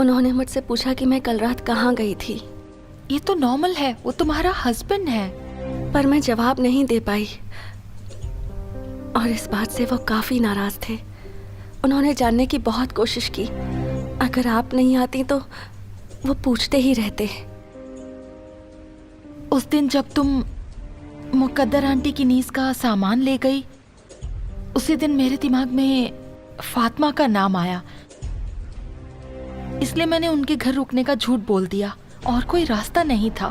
उन्होंने मुझसे पूछा कि मैं कल रात कहाँ गई थी। ये तो नॉर्मल है, वो तुम्हारा हस्बैंड है। पर मैं जवाब नहीं दे पाई और इस बात से वो काफी नाराज थे। उन्होंने जानने की बहुत कोशिश की। अगर आप नहीं आती तो वो पूछते ही रहते। उस दिन जब तुम मुकद्दर आंटी की नीस का सामान ले गई, उसी दिन मेरे दिमाग में फातिमा का नाम आया, इसलिए मैंने उनके घर रुकने का झूठ बोल दिया। और कोई रास्ता नहीं था।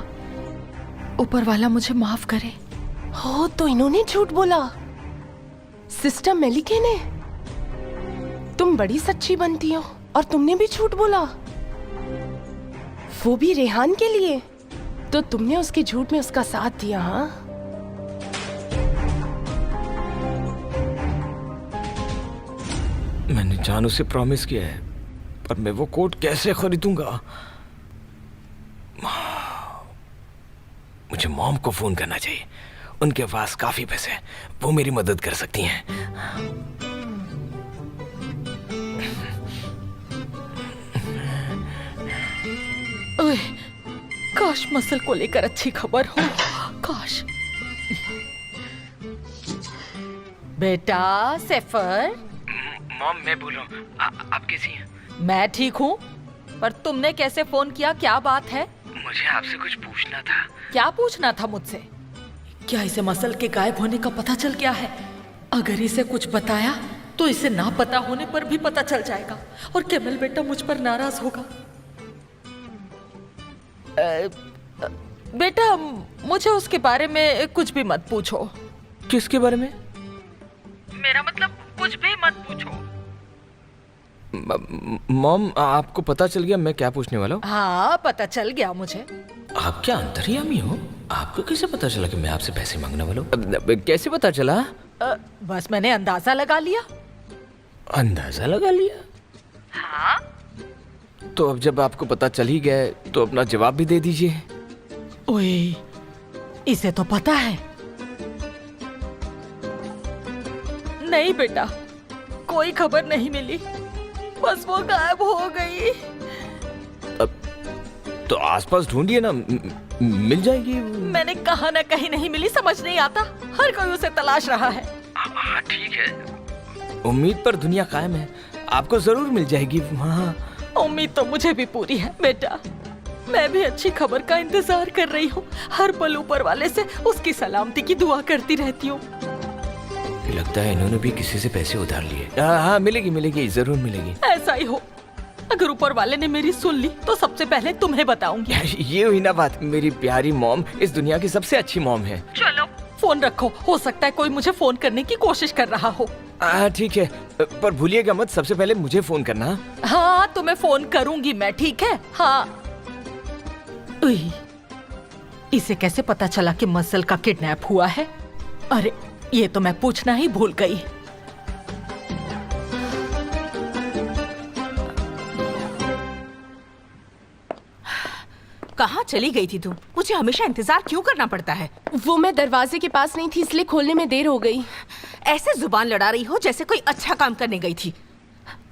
ऊपर वाला मुझे माफ करे। हो तो इन्होंने झूठ बोला, सिस्टर मेलिके ने। तुम बड़ी सच्ची बनती हो और तुमने भी झूठ बोला, वो भी रेहान के लिए। तो तुमने उसके झूठ में उसका साथ दिया। हाँ, मैंने जानू से प्रॉमिस किया है, पर मैं वो कोट कैसे खरीदूंगा? मुझे मॉम को फोन करना चाहिए। उनके पास काफी पैसे हैं, वो मेरी मदद कर सकती हैं। ओए, काश मसल को लेकर अच्छी खबर हो। काश। बेटा सैफर। मॉम मैं बोल रहा हूँ, आप कैसी हैं? मैं ठीक हूँ, पर तुमने कैसे फोन किया? क्या बात है? मुझे आपसे कुछ पूछना था। क्या पूछना था मुझसे? क्या इसे मसल के गायब होने का पता चल गया है? अगर इसे कुछ बताया तो इसे ना पता होने पर भी पता चल जाएगा और केमल बेटा मुझ पर नाराज होगा। बेटा मुझे उसके बारे में कुछ भी मत पूछो। किसके बारे में? मेरा मतलब कुछ भी मत पूछो। मॉम आपको पता चल गया मैं क्या पूछने वाला हूँ? हाँ पता चल गया मुझे। आप क्या अंतर्यामी हो? आपको कैसे पता चला कि मैं आपसे पैसे मांगने वाला हूँ? कैसे पता चला? बस मैंने अंदाजा लगा लिया। अंदाजा लगा लिया? हाँ। तो अब जब आपको पता चल ही गया तो अपना जवाब भी दे दीजिए। ओए, इसे तो पता है। नहीं बेटा, कोई खबर नहीं मिली, बस वो गायब हो गई। तो आसपास ढूंढिए ना, मिल जाएगी। मैंने कहा ना कहीं नहीं मिली, समझ नहीं आता। हर कोई उसे तलाश रहा है। हाँ ठीक है, उम्मीद पर दुनिया कायम है, आपको जरूर मिल जाएगी। हाँ उम्मीद तो मुझे भी पूरी है बेटा। मैं भी अच्छी खबर का इंतजार कर रही हूँ। हर पल ऊपर वाले से उसकी सलामती की दुआ करती रहती हूँ। लगता है इन्होंने भी किसी से पैसे उधार लिए। हाँ मिलेगी मिलेगी, जरूर मिलेगी। ऐसा ही हो। अगर ऊपर वाले ने मेरी सुन ली तो सबसे पहले तुम्हें बताऊंगी। ये हुई ना बात। मेरी प्यारी मॉम इस दुनिया की सबसे अच्छी मॉम है। चलो फोन रखो, हो सकता है कोई मुझे फोन करने की कोशिश कर रहा हो। ठीक है, पर भूलिएगा मत, सबसे पहले मुझे फोन करना। हाँ तुम्हें फोन करूंगी मैं, ठीक है? हाँ। इसे कैसे पता चला कि मसल का किडनैप हुआ है? अरे ये तो मैं पूछना ही भूल गई। कहाँ चली गई थी तुम? मुझे हमेशा इंतजार क्यों करना पड़ता है? वो मैं दरवाजे के पास नहीं थी, इसलिए खोलने में देर हो गई। ऐसे जुबान लड़ा रही हो जैसे कोई अच्छा काम करने गई थी।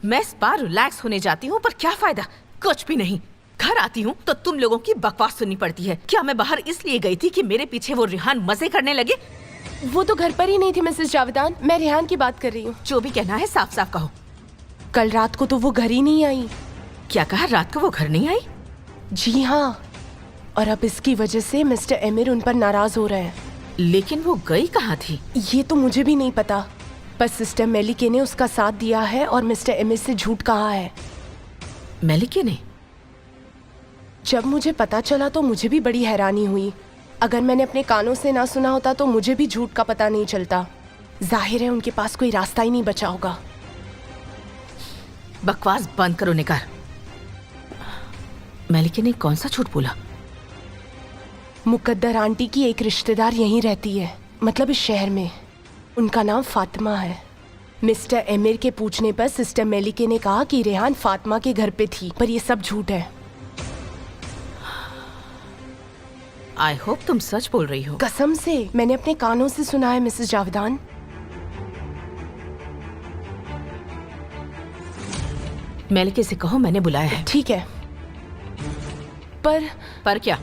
मैं इस बार रिलैक्स होने जाती हूँ, पर क्या फायदा? कुछ भी नहीं। घर आती हूँ तो तुम लोगों की बकवास सुननी पड़ती है। क्या मैं बाहर इसलिए गई थी कि मेरे पीछे वो रेहान मजे करने लगे? वो तो घर पर ही नहीं थी मिसेस जावेदान, मैं रेहान की बात कर रही हूँ। जो भी कहना है साफ साफ कहो। कल रात को तो वो घर ही नहीं आई। क्या कहा? रात को वो घर नहीं आई? जी हाँ, और अब इसकी वजह से मिस्टर एमिर उन पर नाराज हो रहे हैं। लेकिन वो गई कहाँ थी? ये तो मुझे भी नहीं पता, पर सिस्टर मेलिके ने उसका साथ दिया है और मिस्टर एमिर से झूठ कहा है। मेलिके ने? जब मुझे पता चला तो मुझे भी बड़ी हैरानी हुई। अगर मैंने अपने कानों से ना सुना होता तो मुझे भी झूठ का पता नहीं चलता। जाहिर है उनके पास कोई रास्ता ही नहीं बचा होगा। बकवास बंद करो निकार। मेलिके ने कौन सा झूठ बोला? मुकद्दर आंटी की एक रिश्तेदार यहीं रहती है, मतलब इस शहर में। उनका नाम फातिमा है। मिस्टर एमिर के पूछने पर सिस्टर मेलिके ने कहा कि रेहान फातिमा के घर पे थी, पर ये सब झूठ है। आई होप तुम सच बोल रही हो। कसम से, मैंने अपने कानों से सुना है मिसेस जावेदान। मेलिके से कहो मैंने बुलाया है। ठीक है, पर पर क्या?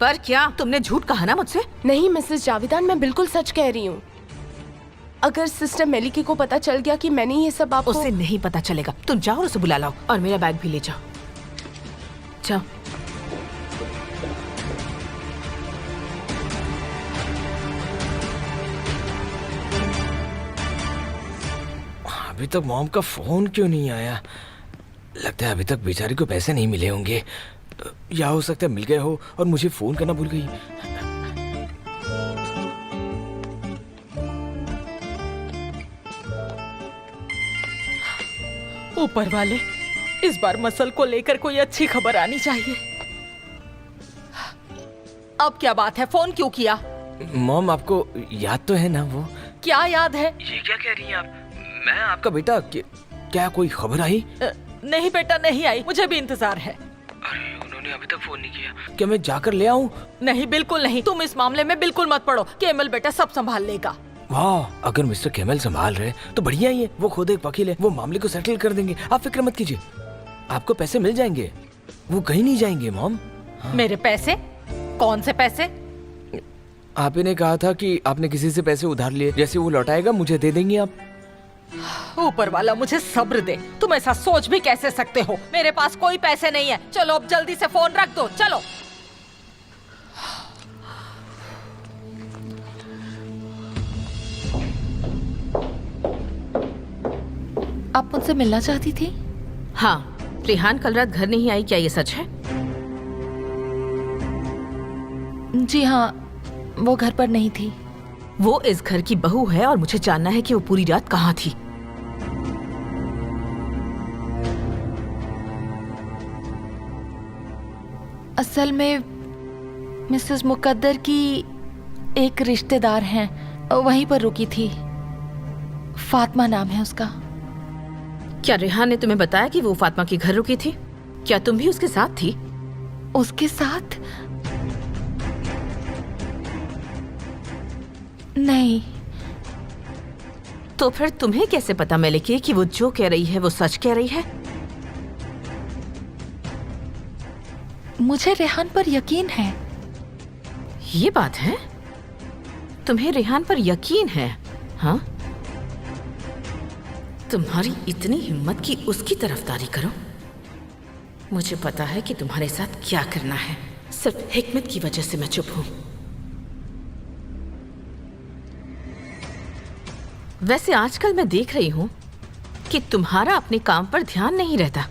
पर क्या? तुमने झूठ कहा ना मुझसे? नहीं मिसेस जावेदान, मैं बिल्कुल सच कह रही हूँ। अगर सिस्टर मेलिके को पता चल गया कि मैंने ये सब आपको... उसे नहीं पता चलेगा। तुम जाओ और उसे बुला लाओ और मेरा बैग भी ले जाओ। जाओ। अभी तक मॉम का फोन क्यों नहीं आया? लगता है अभी तक बेचारी को पैसे नहीं मिले होंगे, या हो सकता है मिल गए हो और मुझे फोन करना भूल गई। ऊपर वाले, इस बार मसल को लेकर कोई अच्छी खबर आनी चाहिए। अब क्या बात है, फोन क्यों किया? मॉम आपको याद तो है ना वो? क्या याद है? ये क्या कह रही हैं आप? मैं आपका बेटा, क्या कोई खबर आई? नहीं बेटा, नहीं आई, मुझे भी इंतजार है। अरे उन्होंने अभी तक फोन नहीं किया। क्या मैं जाकर ले आऊं? नहीं, बिल्कुल नहीं। तुम इस मामले में बिल्कुल मत पड़ो। केमल बेटा सब संभाल लेगा। वाह, अगर मिस्टर केमल संभाल रहे तो बढ़िया ही है। वो खुद एक वकील है, वो मामले को सेटल कर देंगे। आप फिक्र मत कीजिए, आपको पैसे मिल जाएंगे, वो कहीं नहीं जाएंगे मॉम। हाँ। मेरे पैसे? कौन से पैसे? आप ही ने कहा था कि आपने किसी से पैसे उधार लिए, जैसे वो लौटाएगा मुझे दे देंगे आप। ऊपर वाला मुझे सब्र दे। तुम ऐसा सोच भी कैसे सकते हो? मेरे पास कोई पैसे नहीं है। चलो अब जल्दी से फोन रख दो, चलो। आप मुझसे मिलना चाहती थी? हाँ, रेहान कल रात घर नहीं आई, क्या ये सच है? जी हाँ, वो घर पर नहीं थी। वो इस घर की बहू है और मुझे जानना है कि वो पूरी रात कहाँ थी। असल में मिसेस मुकद्दर की एक रिश्तेदार हैं, वहीं पर रुकी थी। फातिमा नाम है उसका। क्या रेहान ने तुम्हें बताया कि वो फातिमा के घर रुकी थी? क्या तुम भी उसके साथ थी? उसके साथ? नहीं। तो फिर तुम्हें कैसे पता मेलिके कि वो जो कह रही है वो सच कह रही है? मुझे रेहान पर यकीन है। ये बात है? तुम्हें रेहान पर यकीन है? हाँ, तुम्हारी इतनी हिम्मत कि उसकी तरफदारी करो। मुझे पता है कि तुम्हारे साथ क्या करना है। सिर्फ हिकमत की वजह से मैं चुप हूं। वैसे आजकल मैं देख रही हूं कि तुम्हारा अपने काम पर ध्यान नहीं रहता।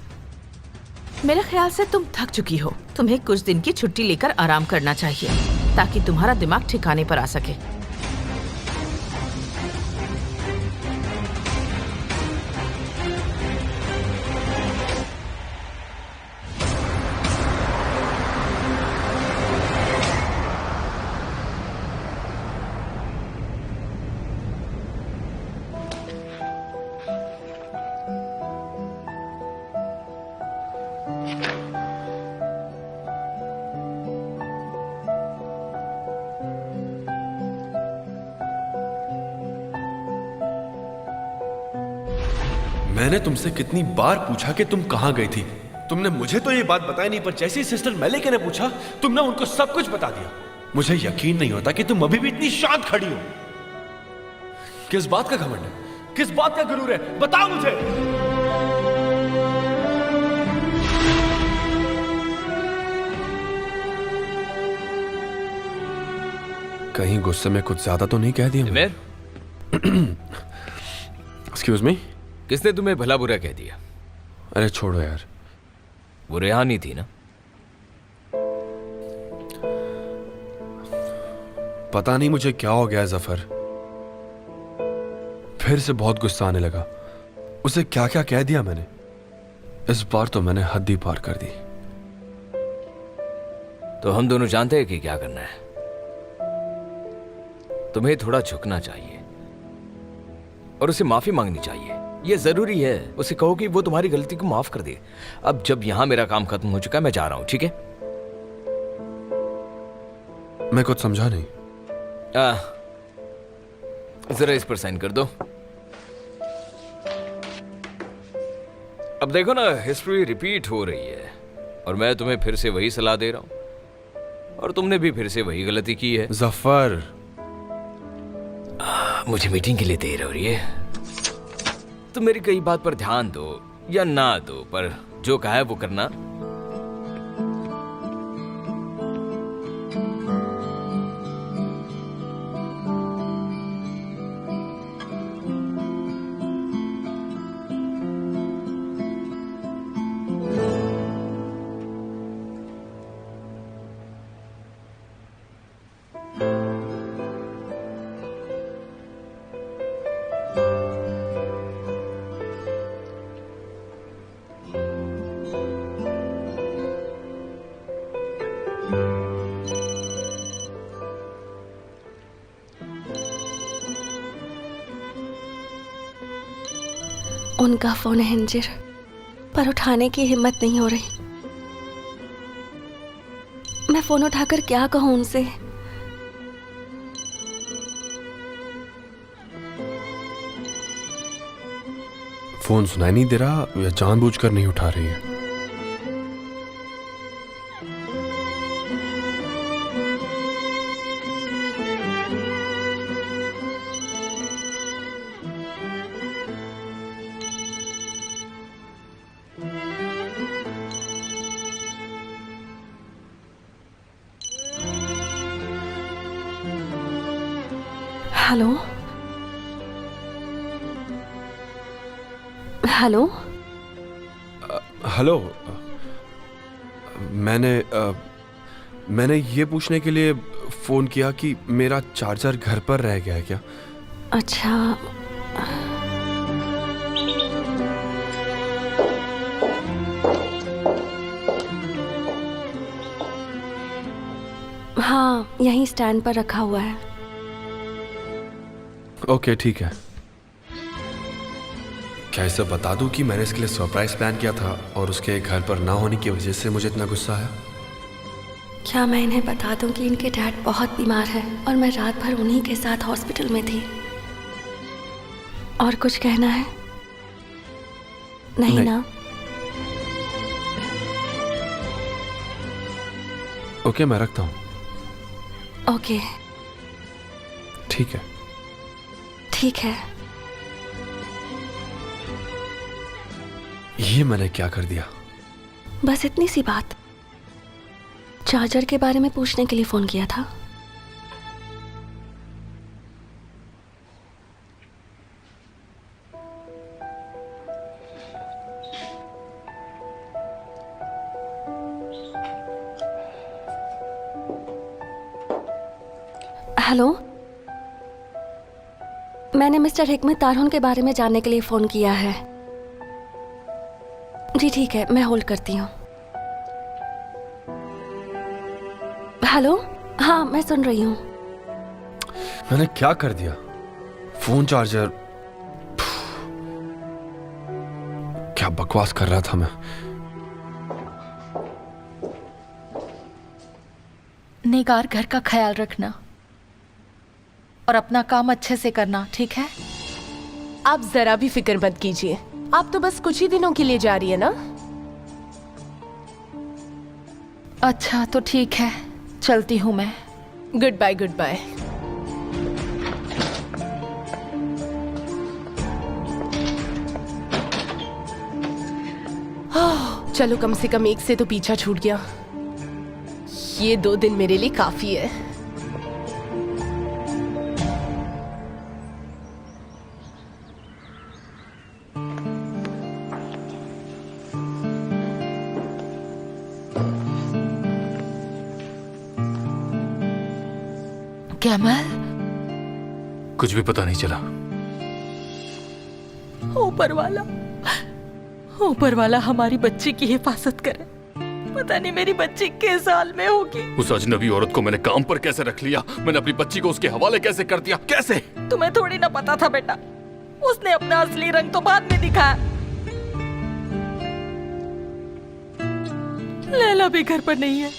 मेरे ख्याल से तुम थक चुकी हो। तुम्हें कुछ दिन की छुट्टी लेकर आराम करना चाहिए ताकि तुम्हारा दिमाग ठिकाने पर आ सके। मैंने तुमसे कितनी बार पूछा कि तुम कहां गई थी। तुमने मुझे तो ये बात बताई नहीं, पर जैसे ही सिस्टर मेलिके ने पूछा तुमने उनको सब कुछ बता दिया। मुझे यकीन नहीं होता कि तुम अभी भी इतनी शांत खड़ी हो। किस बात का घमंड है? किस बात का गुरूर है? बताओ मुझे। कहीं गुस्से में कुछ ज्यादा तो नहीं कह दिया? एक्सक्यूज मी, किसने तुम्हें भला बुरा कह दिया? अरे छोड़ो यार। वो रेहान ही थी ना? पता नहीं मुझे क्या हो गया जफर, फिर से बहुत गुस्सा आने लगा। उसे क्या क्या कह दिया मैंने। इस बार तो मैंने हद ही पार कर दी। तो हम दोनों जानते हैं कि क्या करना है। तुम्हें थोड़ा झुकना चाहिए और उसे माफी मांगनी चाहिए। ये जरूरी है। उसे कहो कि वो तुम्हारी गलती को माफ कर दे। अब जब यहां मेरा काम खत्म हो चुका है, मैं जा रहा हूं, ठीक है? मैं कुछ समझा नहीं। जरा इस पर साइन कर दो। अब देखो ना, हिस्ट्री रिपीट हो रही है और मैं तुम्हें फिर से वही सलाह दे रहा हूं और तुमने भी फिर से वही गलती की है। जफर, मुझे मीटिंग के लिए देर हो रही है। तुम मेरी कई बात पर ध्यान दो या ना दो, पर जो कहा है वो करना। उनका फोन है हिंजिर, पर उठाने की हिम्मत नहीं हो रही। मैं फोन उठाकर क्या कहूं उनसे? फोन सुनाई नहीं दे रहा या जानबूझकर नहीं उठा रही है? Hello hello. हेलो, मैंने ये पूछने के लिए फोन किया कि मेरा चार्जर घर पर रह गया है क्या? अच्छा, हाँ, यहीं स्टैंड पर रखा हुआ है। ओके, ठीक है। क्या इसे बता दूं कि मैंने इसके लिए सरप्राइज प्लान किया था और उसके घर पर ना होने की वजह से मुझे इतना गुस्सा आया? क्या मैं इन्हें बता दूं कि इनके डैड बहुत बीमार हैं और मैं रात भर उन्हीं के साथ हॉस्पिटल में थी? और कुछ कहना है? नहीं ना? ओके, मैं रखता हूं। ओके, ठीक है। ठीक है। ये मैंने क्या कर दिया? बस इतनी सी बात। चार्जर के बारे में पूछने के लिए फोन किया था। हेलो, मैंने मिस्टर हिकमत तारहुन के बारे में जानने के लिए फोन किया है। जी ठीक है, मैं होल्ड करती हूँ। हेलो, हाँ मैं सुन रही हूँ। मैंने क्या कर दिया? फोन चार्जर, क्या बकवास कर रहा था मैं। निगार, घर का ख्याल रखना और अपना काम अच्छे से करना, ठीक है? आप जरा भी फिक्र मत कीजिए। आप तो बस कुछ ही दिनों के लिए जा रही है ना? अच्छा तो ठीक है, चलती हूँ मैं। Goodbye, goodbye. चलो, कम से कम एक से तो पीछा छूट गया। ये 2 दिन मेरे लिए काफी है। कैमल, कुछ भी पता नहीं चला। ऊपर वाला हमारी बच्ची की हिफाजत करे। पता नहीं मेरी बच्ची किस हाल में होगी। उस अजनबी औरत को मैंने काम पर कैसे रख लिया? मैंने अपनी बच्ची को उसके हवाले कैसे कर दिया? कैसे? तुम्हें थोड़ी ना पता था बेटा, उसने अपना असली रंग तो बाद में दिखाया। लैला भी घर पर नहीं है।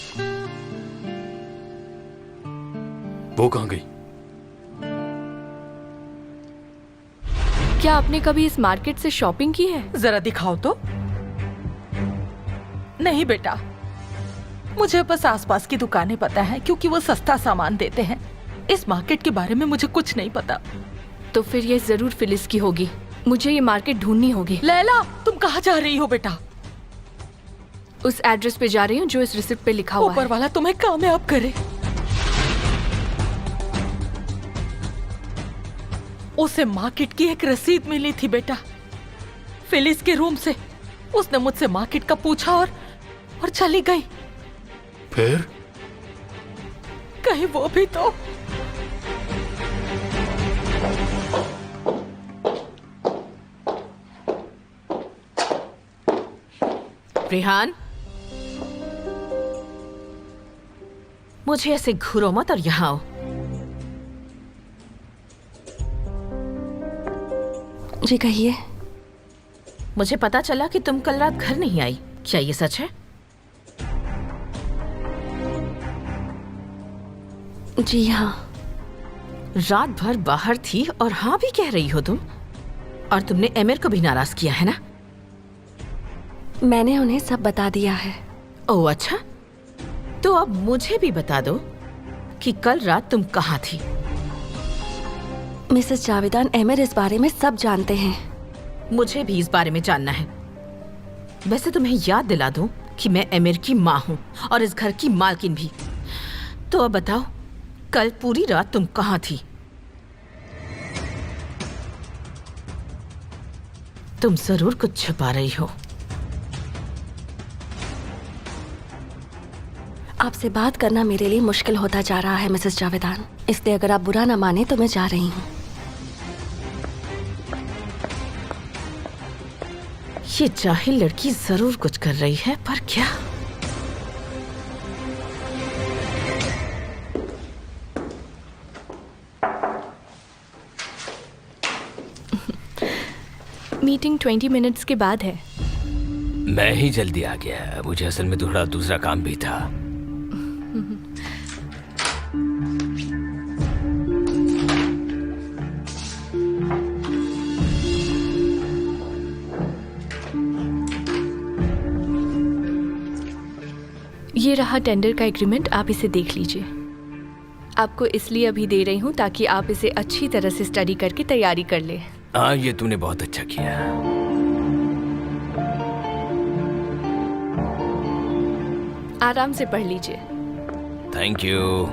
वो कहाँ गई? क्या आपने कभी इस मार्केट से शॉपिंग की है? जरा दिखाओ तो। नहीं बेटा, मुझे बस आसपास की दुकानें पता है क्योंकि वो सस्ता सामान देते हैं। इस मार्केट के बारे में मुझे कुछ नहीं पता। तो फिर ये जरूर फिलिस की होगी। मुझे ये मार्केट ढूंढनी होगी। लैला, तुम कहाँ जा रही हो बेटा? उस एड्रेस पे जा रही हूँ जो इस रिसिप्ट पे लिखा हुआ ऊपर है। वाला तुम्हें कामयाब करे। उसे मार्केट की एक रसीद मिली थी बेटा, फिलिस के रूम से। उसने मुझसे मार्केट का पूछा और चली गई। फिर कहीं वो भी तो। रेहान, मुझे ऐसे घूरो मत और यहाँ आओ। जी कहिए। मुझे पता चला कि तुम कल रात घर नहीं आई, क्या ये सच है? जी हाँ। रात भर बाहर थी और हाँ भी कह रही हो तुम। और तुमने एमिर को भी नाराज किया है ना? मैंने उन्हें सब बता दिया है। ओह अच्छा, तो अब मुझे भी बता दो कि कल रात तुम कहाँ थी। मिसेस जावेदान, एमिर इस बारे में सब जानते हैं। मुझे भी इस बारे में जानना है। वैसे तुम्हें याद दिला दूं कि मैं एमिर की माँ हूँ और इस घर की मालकिन भी। तो अब बताओ, कल पूरी रात तुम कहाँ थी? तुम जरूर कुछ छुपा रही हो। आपसे बात करना मेरे लिए मुश्किल होता जा रहा है मिसेस जावेदान, इसलिए अगर आप बुरा ना माने तो मैं जा रही हूँ। ये जाहिल लड़की जरूर कुछ कर रही है, पर क्या? मीटिंग 20 मिनट्स के बाद है। मैं ही जल्दी आ गया, मुझे असल में थोड़ा दूसरा काम भी था। ये रहा टेंडर का एग्रीमेंट, आप इसे देख लीजिए। आपको इसलिए अभी दे रही हूँ ताकि आप इसे अच्छी तरह से स्टडी करके तैयारी कर ले। हाँ, ये तूने बहुत अच्छा किया। आराम से पढ़ लीजिए। Thank you.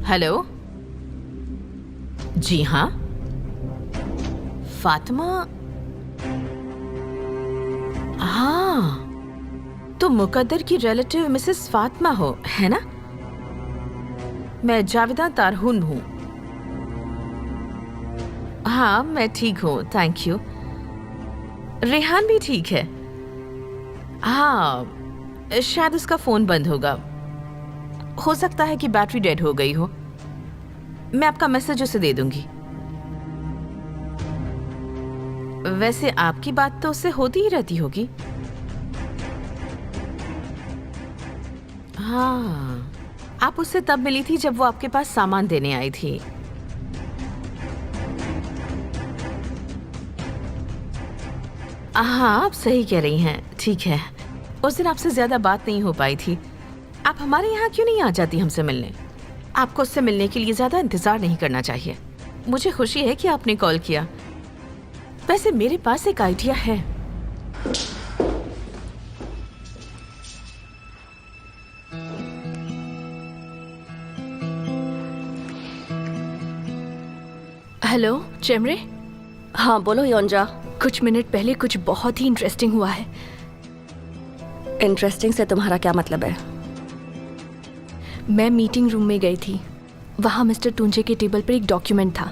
हेलो। जी हाँ, फातिमा। हाँ, तुम मुकद्दर की रिलेटिव मिसेस फातिमा हो, है ना? मैं जावेदा तारहुन हूँ। हाँ, मैं ठीक हूँ, थैंक यू। रेहान भी ठीक है। हाँ, शायद उसका फोन बंद होगा। हो सकता है कि बैटरी डेड हो गई हो। मैं आपका मैसेज उसे दे दूंगी। वैसे आपकी बात तो उससे होती ही रहती होगी। हाँ, आप उससे तब मिली थी जब वो आपके पास सामान देने आई थी। हाँ, आप सही कह रही हैं, ठीक है। उस दिन आपसे ज्यादा बात नहीं हो पाई थी। आप हमारे यहाँ क्यों नहीं आ जाती हमसे मिलने? आपको उससे मिलने के लिए ज्यादा इंतजार नहीं करना चाहिए। मुझे खुशी है कि आपने कॉल किया। वैसे मेरे पास एक आइडिया है। हेलो चेमरे। हाँ बोलो योंजा। कुछ मिनट पहले कुछ बहुत ही इंटरेस्टिंग हुआ है। इंटरेस्टिंग से तुम्हारा क्या मतलब है? मैं मीटिंग रूम में गई थी। वहाँ मिस्टर तुंजे के टेबल पर एक डॉक्यूमेंट था।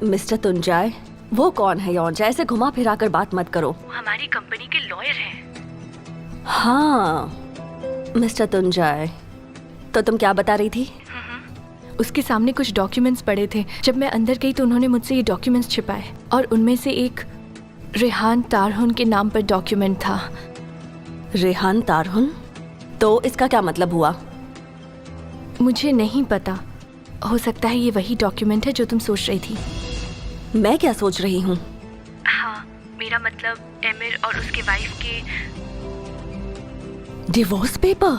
मिस्टर तुंजाय? वो कौन है योंजा? ऐसे घुमा फिरा कर बात मत करो। वो हमारी कंपनी के लॉयर हैं। हाँ, मिस्टर तुंजाय, तो तुम क्या बता रही थी? उसके सामने कुछ डॉक्यूमेंट्स पड़े थे। जब मैं अंदर गई तो उन्होंने मुझसे ये डॉक्यूमेंट्स छिपाए और उनमें से एक रेहान तारहुन के नाम पर डॉक्यूमेंट था। रेहान तारहुन? तो इसका क्या मतलब हुआ? मुझे नहीं पता, हो सकता है ये वही डॉक्यूमेंट है जो तुम सोच रही थी। मैं क्या सोच रही हूँ? हाँ, मेरा मतलब एमिर और उसके वाइफ के डिवोर्स पेपर?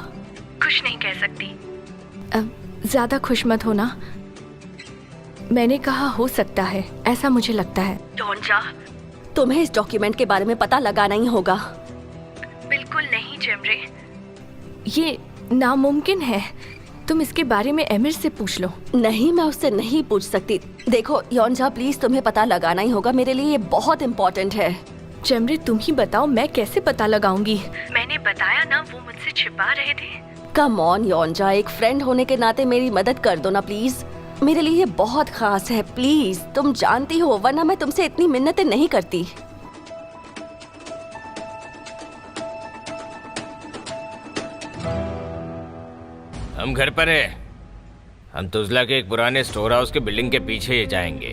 खुश नहीं कह सकती। ज्यादा खुश मत होना। मैंने कहा हो सकता है, ऐसा मुझे लगता है। तुम्हें इस डॉक्यूमेंट के बारे में पता लगाना ही होगा। बिल्कुल नहीं जेमरे, ये नामुमकिन है। तुम इसके बारे में एमिर से पूछ लो। नहीं, मैं उससे नहीं पूछ सकती। देखो योंजा, प्लीज तुम्हें पता लगाना ही होगा। मेरे लिए ये बहुत इम्पोर्टेंट है। जेमरे तुम ही बताओ, मैं कैसे पता लगाऊंगी? मैंने बताया ना, वो मुझसे छिपा रहे थे। कम ऑन योंजा, एक फ्रेंड होने के नाते मेरी मदद कर दो ना प्लीज। मेरे लिए ये बहुत खास है, प्लीज। तुम जानती हो, वरना मैं तुमसे इतनी मिन्नतें नहीं करती। हम घर पर है। हम तुजला के एक पुराने स्टोर हाउस के बिल्डिंग के पीछे जाएंगे।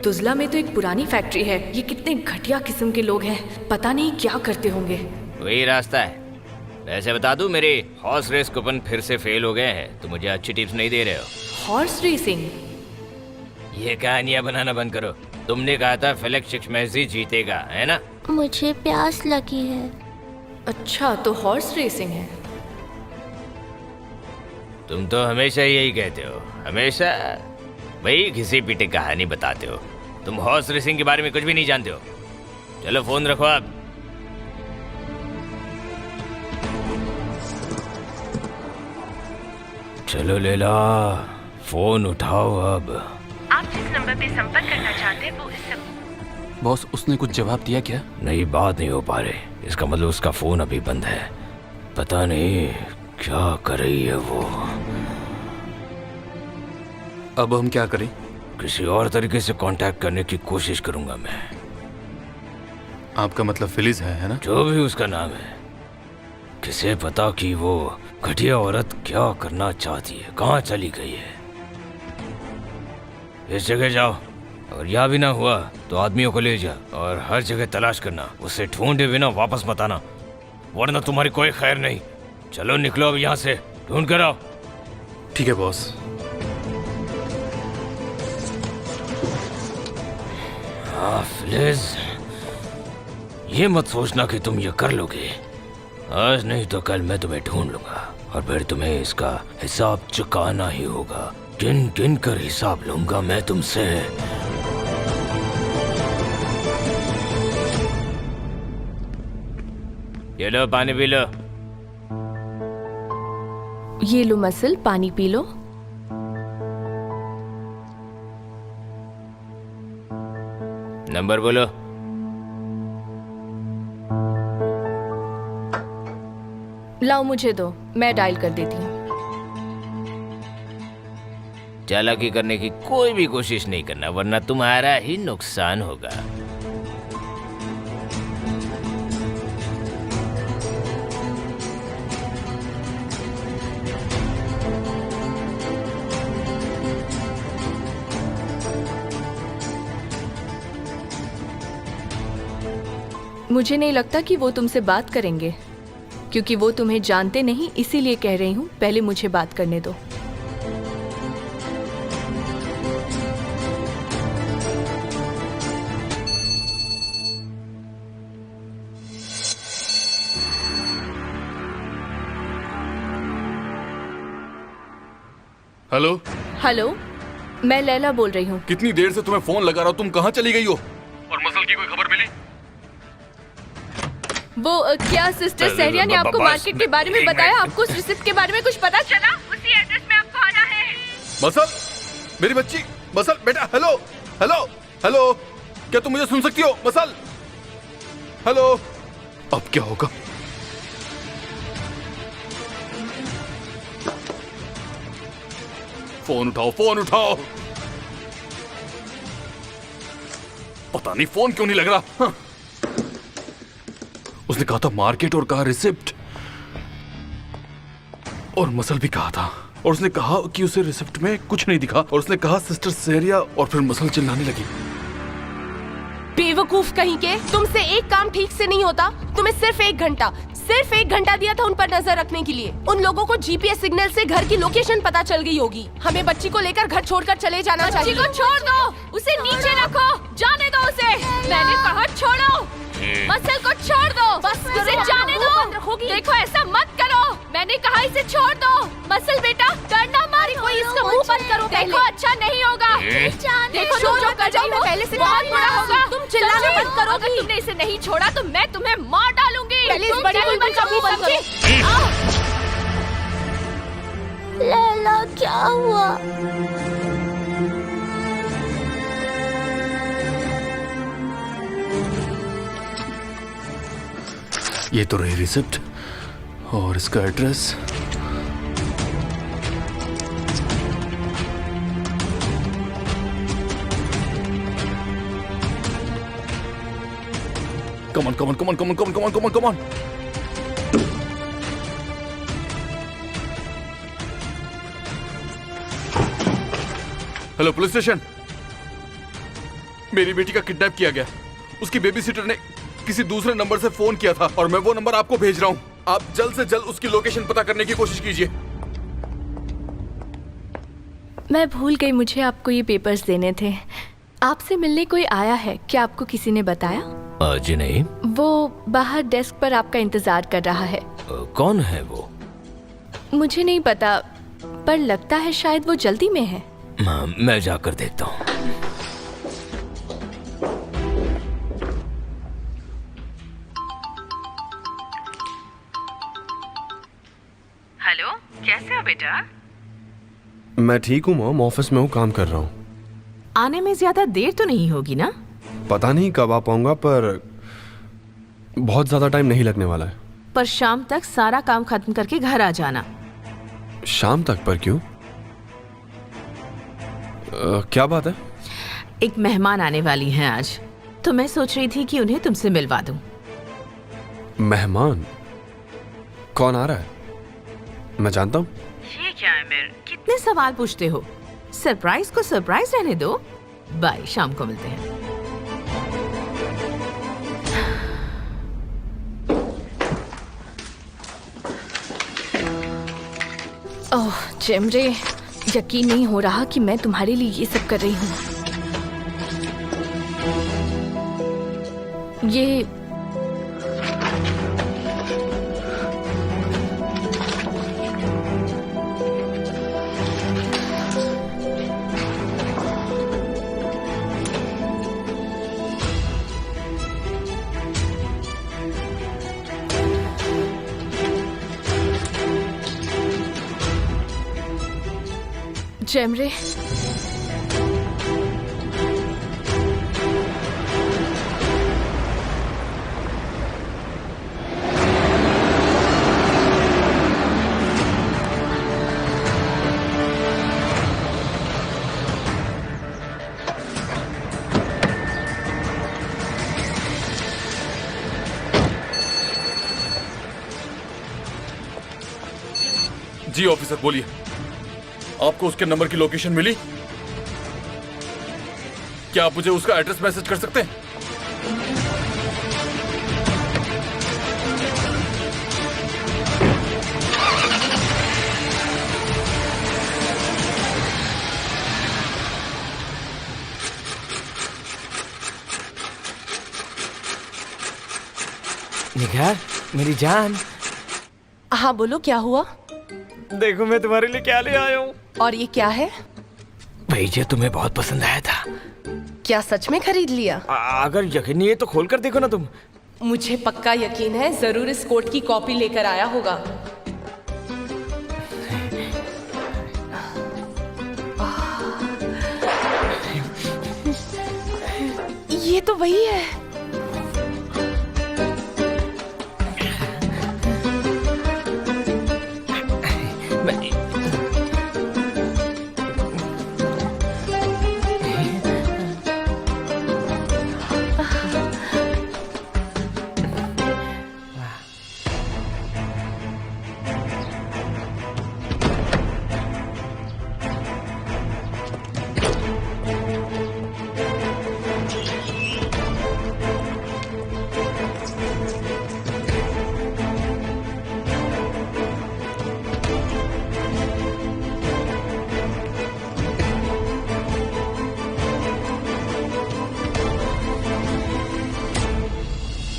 तुजला में तो एक पुरानी फैक्ट्री है। ये कितने घटिया किस्म के लोग हैं, पता नहीं क्या करते होंगे। वही रास्ता है। वैसे बता दूं, मेरे हॉर्स रेस कूपन फिर से फेल हो गए हैं। तो मुझे अच्छी टिप्स नहीं दे रहे हो। Horse racing? ये कहानियां बनाना बंद करो। तुमने कहा था फेलिक्स चिक्समेजी जीतेगा, है ना? मुझे प्यास लगी है। अच्छा, तो हॉर्स रेसिंग है। तुम तो हमेशा यही कहते हो, हमेशा वही घिसी पीटी कहानी बताते हो। तुम हॉर्स रेसिंग के बारे में कुछ भी नहीं जानते हो। चलो फोन रखो आप। चलो लेला, फोन उठाओ अब। आप जिस नंबर पे संपर्क करना चाहते हैं वो इस बॉस, उसने कुछ जवाब दिया क्या? नहीं, बात नहीं हो पा रही। इसका मतलब उसका फोन अभी बंद है। पता नहीं क्या कर रही है वो। अब हम क्या करें? किसी और तरीके से कांटेक्ट करने की कोशिश करूंगा मैं। आपका मतलब फिलिस है ना? जो भी उसका नाम है, किसे पता कि वो घटिया औरत क्या करना चाहती है, कहाँ चली गई है। इस जगह जाओ, और यह भी ना हुआ तो आदमियों को ले जा और हर जगह तलाश करना। उसे ढूंढे बिना वापस मत आना, वरना तुम्हारी कोई खैर नहीं। चलो निकलो अब यहाँ से, ढूंढ कर आओ। ठीक है बॉस। हाँ फिलिस, ये मत सोचना कि तुम ये कर लोगे। आज नहीं तो कल मैं तुम्हें ढूंढ लूंगा और फिर तुम्हें इसका हिसाब चुकाना ही होगा। गिन गिन कर हिसाब लूंगा मैं तुमसे। ये लो, पानी पी लो। ये लो मसल, पानी पी लो। नंबर बोलो। लाओ मुझे दो, मैं डायल कर देती हूँ। चालाकी करने की कोई भी कोशिश नहीं करना, वरना तुम्हारा ही नुकसान होगा। मुझे नहीं लगता कि वो तुमसे बात करेंगे, क्योंकि वो तुम्हें जानते नहीं। इसीलिए कह रही हूँ, पहले मुझे बात करने दो। हेलो हेलो, मैं लैला बोल रही हूँ। कितनी देर से तुम्हें फोन लगा रहा हूँ, तुम कहाँ चली गई हो? और मसल की कोई खबर मिली? वो क्या सिस्टर सहरिया ने आपको मार्केट के बारे में बताया? आपको उस रिसिप्ट के बारे में कुछ पता चला? उसी एड्रेस में आपको आना है। मसल, मेरी बच्ची, मसल बेटा, हेलो हेलो हेलो, क्या तुम मुझे सुन सकती हो? Muscle, hello. अब क्या होगा? फोन उठाओ, फोन उठाओ। पता नहीं फोन क्यों नहीं लग रहा। हाँ। उसने कहा था मार्केट और कहा रिसिप्ट, और मसल भी कहा था, और उसने कहा कि उसे रिसिप्ट में कुछ नहीं दिखा, और उसने कहा सिस्टर सेरिया, और फिर मसल चिल्लाने लगी। बेवकूफ कहीं के, तुमसे एक काम ठीक से नहीं होता। तुम्हें सिर्फ एक घंटा दिया था उन पर नजर रखने के लिए। उन लोगों को जीपीएस सिग्नल से घर की लोकेशन पता चल गई होगी। हमें बच्ची को लेकर घर छोड़कर चले जाना चाहिए। बच्ची को छोड़ दो, उसे नीचे रखो, जाने दो उसे। मैंने कहा छोड़ो, मसल को छोड़ दो, बस उसे जाने दो। देखो ऐसा मत करो, मैंने कहा इसे छोड़ दो। मसल बेटा डरना मत, कोई इसका मुंह बंद करो। देखो अच्छा नहीं होगा। देखो तुम जो कर रही हो पहले से बहुत बुरा होगा। तुम चिल्लाना बंद करो। अगर तुमने इसे नहीं छोड़ा तो मैं तुम्हें मार डालूंगी। पहले इस बड़ी बुलबुल का मुंह बंद करो। लैला क्या हुआ? ये तो रही रिसिप्ट और इसका address. Come on. Hello police station. मेरी बेटी का किडनैप किया गया। उसकी बेबी सिटर ने किसी दूसरे नंबर से फोन किया था और मैं वो नंबर आपको भेज रहा हूँ। आप जल्द से जल्द उसकी लोकेशन पता करने की कोशिश कीजिए। मैं भूल गई, मुझे आपको ये पेपर्स देने थे। आपसे मिलने कोई आया है क्या? आपको किसी ने बताया? जी नहीं। वो बाहर डेस्क पर आपका इंतजार कर रहा है। कौन है वो? मुझे नहीं पता, पर लगता है शायद वो जल्दी में है। मैं जाकर देखता हूँ। हेलो, कैसे हो बेटा? मैं ठीक हूँ मॉम, ऑफिस में हूँ, काम कर रहा हूँ। आने में ज्यादा देर तो नहीं होगी ना? पता नहीं कब आ पाऊंगा, पर बहुत ज्यादा टाइम नहीं लगने वाला है। पर शाम तक सारा काम खत्म करके घर आ जाना। शाम तक? पर क्यों? क्या बात है? एक मेहमान आने वाली हैं आज, तो मैं सोच रही थी कि उन्हें तुमसे मिलवा दूं। मेहमान? कौन आ रहा है? मैं जानता हूँ। ये क्या है मेरे? कितने सवाल पूछते हो? सरप्राइज को सरप्राइज रहने दो। बाय, शाम को मिलते हैं। ओह जेमरे, यकीन नहीं हो रहा कि मैं तुम्हारे लिए ये सब कर रही हूँ। ये जेमरे, जी ऑफिसर बोलिए, आपको उसके नंबर की लोकेशन मिली? क्या आप मुझे उसका एड्रेस मैसेज कर सकते हैं? निगार, मेरी जान, हाँ बोलो, क्या हुआ? देखो मैं तुम्हारे लिए क्या ले आया हूँ। और ये क्या है? भाई ये तुम्हें बहुत पसंद आया था। क्या सच में खरीद लिया? अगर यकीन नहीं है तो खोल कर देखो ना तुम। मुझे पक्का यकीन है जरूर इस कोट की कॉपी लेकर आया होगा। ये तो वही है।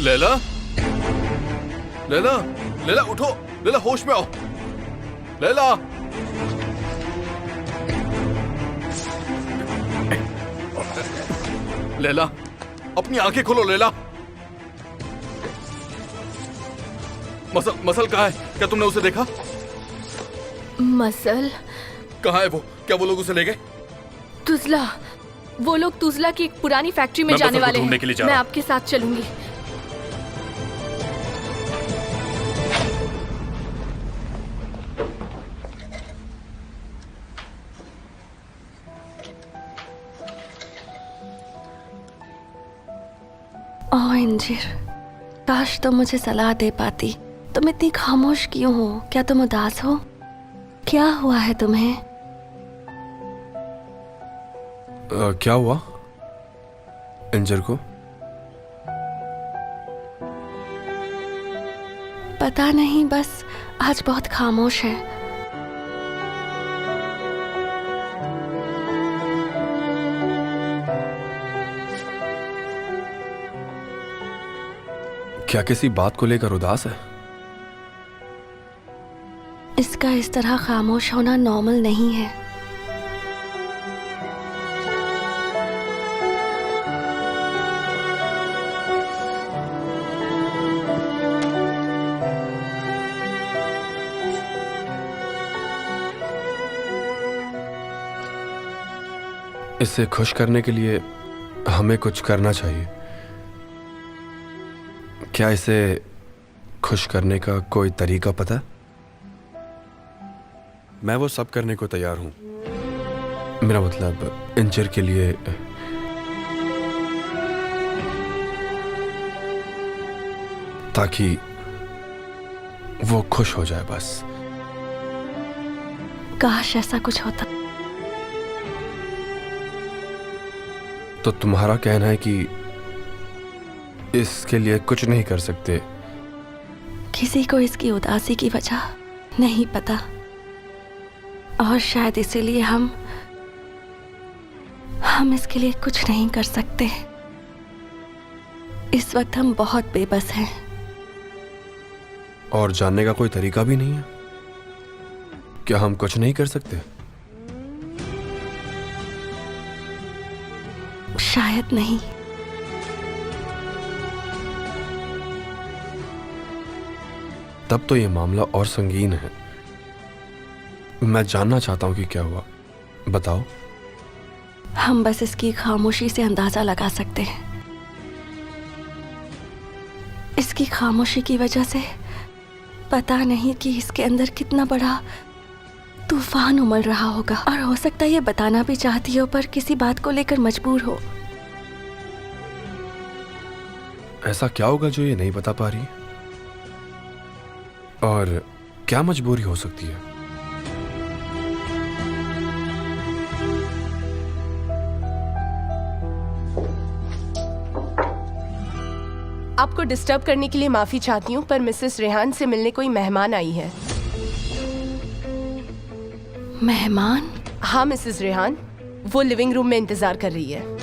लैला, लैला, लैला उठो, लैला होश में आओ, लैला। लैला, अपनी आंखें खोलो लैला। मसल कहाँ है? क्या तुमने उसे देखा? मसल? कहाँ है वो? क्या वो लोग उसे ले गए? तुजला, वो लोग तुजला की एक पुरानी फैक्ट्री में मैं जाने मसल को वाले ढूंढने के लिए हैं। जा मैं रहा हूं। आपके साथ चलूंगी। ओह इंजिर, काश तुम मुझे सलाह दे पाती। तुम इतनी खामोश क्यों हो? क्या तुम उदास हो? क्या हुआ है तुम्हें? क्या हुआ इंजर को? पता नहीं, बस आज बहुत खामोश है। क्या किसी बात को लेकर उदास है? इसका इस तरह खामोश होना नॉर्मल नहीं है। इसे खुश करने के लिए हमें कुछ करना चाहिए। क्या इसे खुश करने का कोई तरीका पता है? मैं वो सब करने को तैयार हूं। मेरा मतलब इंजर के लिए ताकि वो खुश हो जाए बस। काश ऐसा कुछ होता। तो तुम्हारा कहना है कि इसके लिए कुछ नहीं कर सकते? किसी को इसकी उदासी की वजह नहीं पता, और शायद इसीलिए हम इसके लिए कुछ नहीं कर सकते। इस वक्त हम बहुत बेबस हैं। और जानने का कोई तरीका भी नहीं है? क्या हम कुछ नहीं कर सकते? शायद नहीं। तब तो ये मामला और संगीन है। मैं जानना चाहता हूं कि क्या हुआ। बताओ। हम बस इसकी खामोशी से अंदाजा लगा सकते हैं। इसकी खामोशी की वजह से पता नहीं कि इसके अंदर कितना बड़ा तूफान उमड़ रहा होगा, और हो सकता है ये बताना भी चाहती हो पर किसी बात को लेकर मजबूर हो। ऐसा क्या होगा जो ये नहीं बता पा रही? और क्या मजबूरी हो सकती है? आपको डिस्टर्ब करने के लिए माफी चाहती हूँ, पर मिसेस रेहान से मिलने कोई मेहमान आई है। मेहमान? हाँ मिसेस रेहान, वो लिविंग रूम में इंतजार कर रही है।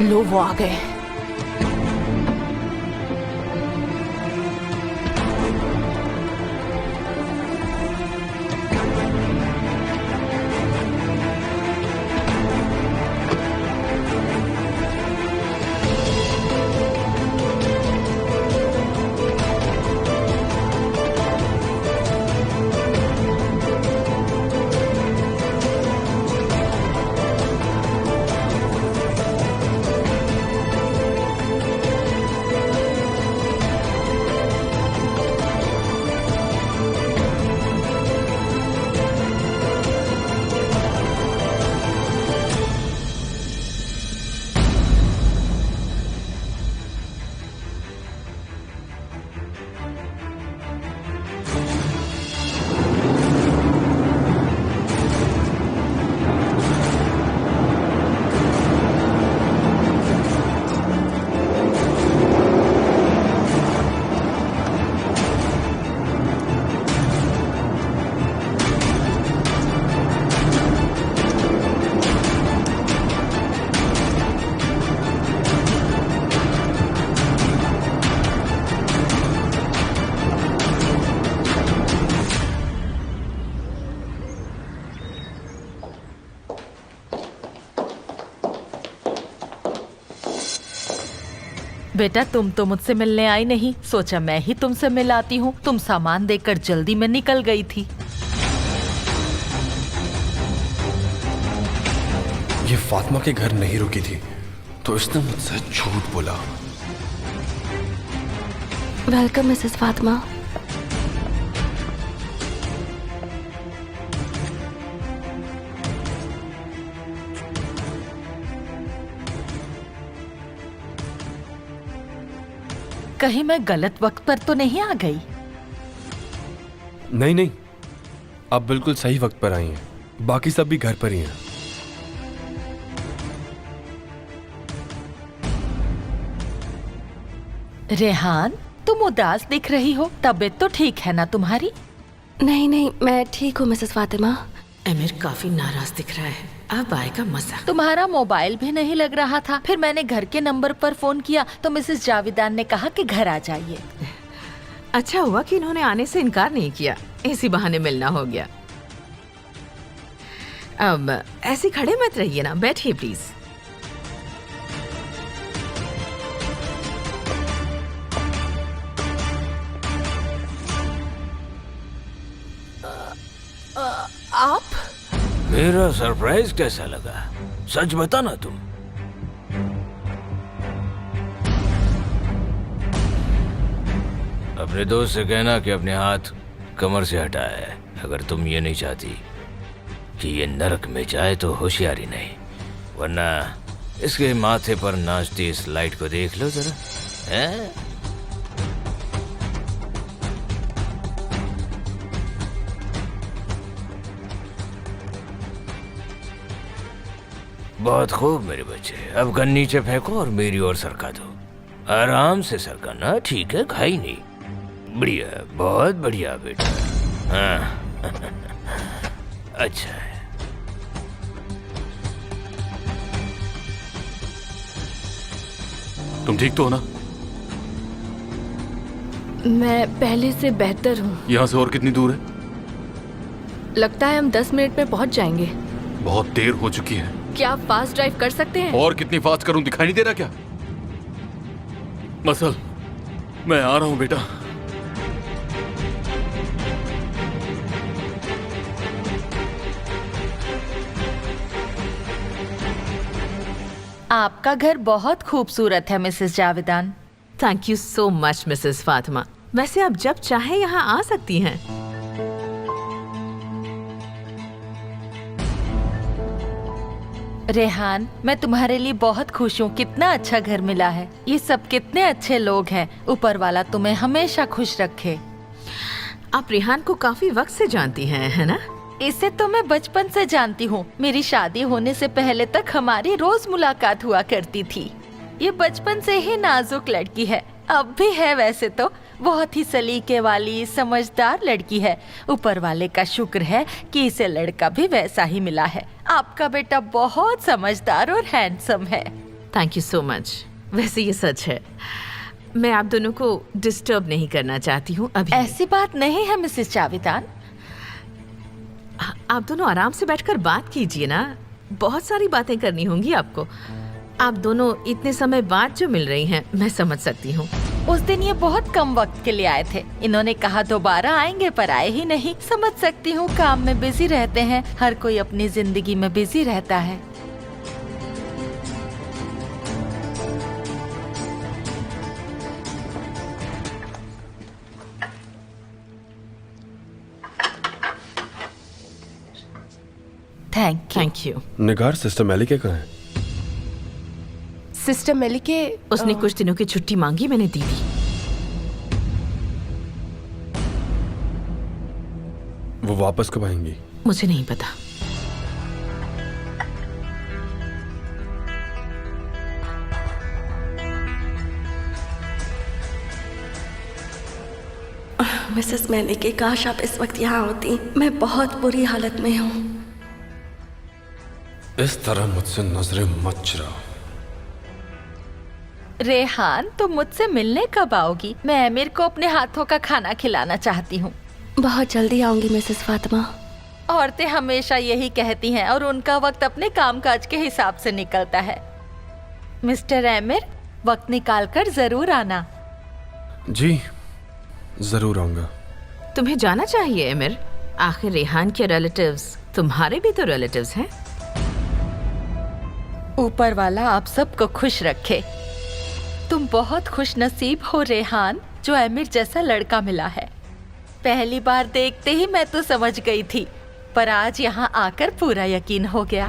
लो वो आ गए। बेटा तुम तो मुझसे मिलने आई नहीं, सोचा मैं ही तुमसे मिलाती हूँ। तुम सामान देकर जल्दी में निकल गई थी। ये फातिमा के घर नहीं रुकी थी तो इसने मुझसे झूठ बोला। Welcome Mrs Fatima. कहीं मैं गलत वक्त पर तो नहीं आ गई? नहीं नहीं, आप बिल्कुल सही वक्त पर आई हैं। बाकी सब भी घर पर ही हैं। रेहान, तुम उदास दिख रही हो। तबीयत तो ठीक है ना तुम्हारी? नहीं नहीं, मैं ठीक हूँ मिसेस फातिमा। एमिर काफी नाराज दिख रहा है। अब आएगा मजा। तुम्हारा मोबाइल भी नहीं लग रहा था। फिर मैंने घर के नंबर पर फोन किया तो मिसेस जाविदान ने कहा कि घर आ जाइए। अच्छा हुआ कि इन्होंने आने से इनकार नहीं किया, इसी बहाने मिलना हो गया। अब ऐसे खड़े मत रहिए ना, बैठिए प्लीज। आप? मेरा सरप्राइज कैसा लगा? सच बता ना तुम। अपने दोस्त से कहना कि अपने हाथ कमर से हटाए। अगर तुम ये नहीं चाहती कि ये नरक में जाए तो होशियारी नहीं, वरना इसके माथे पर नाचती इस लाइट को देख लो जरा। हैं? बहुत खूब मेरे बच्चे, अब गन नीचे फेंको और मेरी ओर सरका दो। आराम से सरकाना, ठीक है? घाई नहीं। बढ़िया, बहुत बढ़िया बेटा। हाँ। अच्छा है। तुम ठीक तो हो ना? मैं पहले से बेहतर हूँ। यहाँ से और कितनी दूर है? लगता है हम 10 मिनट में पहुँच जाएंगे। बहुत देर हो चुकी है। क्या आप फास्ट ड्राइव कर सकते हैं? और कितनी फास्ट करूं, दिखाई नहीं दे रहा क्या? मसल, मैं आ रहा हूं बेटा। आपका घर बहुत खूबसूरत है Mrs Javidan. Thank you so much Mrs Fatima. वैसे आप जब चाहे यहाँ आ सकती हैं। रेहान, मैं तुम्हारे लिए बहुत खुश हूँ। कितना अच्छा घर मिला है। ये सब कितने अच्छे लोग हैं। ऊपर वाला तुम्हें हमेशा खुश रखे। आप रेहान को काफी वक्त से जानती हैं, है ना? इसे तो मैं बचपन से जानती हूँ। मेरी शादी होने से पहले तक हमारी रोज मुलाकात हुआ करती थी। ये बचपन से ही नाजुक लड़की है, अब भी है। वैसे तो बहुत ही सलीके वाली समझदार लड़की है। ऊपर वाले का शुक्र है कि इसे लड़का भी वैसा ही मिला है। आपका बेटा बहुत समझदार और हैंडसम है। Thank you so much. वैसे ये सच है, मैं आप दोनों को डिस्टर्ब नहीं करना चाहती हूँ अभी। ऐसी बात नहीं है मिसेस जाविदान। आप दोनों आराम से बैठकर बात कीजिए ना। बहुत सारी बातें करनी होंगी आपको। आप दोनों इतने समय बाद जो मिल रही हैं, मैं समझ सकती हूँ। उस दिन ये बहुत कम वक्त के लिए आए थे। इन्होंने कहा दोबारा आएंगे, पर आए ही नहीं। समझ सकती हूँ, काम में बिजी रहते हैं। हर कोई अपनी जिंदगी में बिजी रहता है। Thank you. निगार, सिस्टर मेलिके कहाँ है? सिस्टर मेलिके, उसने कुछ दिनों की छुट्टी मांगी, मैंने दी थी। वो वापस कब आएंगी? मुझे नहीं पता। मिसेस मेलिके, काश आप इस वक्त यहाँ होती। मैं बहुत बुरी हालत में हूँ। इस तरह मुझसे नजरें मत चुराओ। रेहान, तुम मुझसे मिलने कब आओगी? मैं अमीर को अपने हाथों का खाना खिलाना चाहती हूँ। बहुत जल्दी आऊंगी मिसेस फातिमा। औरतें हमेशा यही कहती हैं और उनका वक्त अपने कामकाज के हिसाब से निकलता है। मिस्टर एमिर, वक्त निकाल कर जरूर आना। जी जरूर आऊंगा। तुम्हें जाना चाहिए एमिर, आखिर रेहान के रिलेटिव्स तुम्हारे भी तो रिलेटिव्स हैं। ऊपर वाला आप सबको खुश रखे। तुम बहुत खुश नसीब हो रेहान, जो एमिर जैसा लड़का मिला है। पहली बार देखते ही मैं तो समझ गई थी, पर आज यहाँ आकर पूरा यकीन हो गया।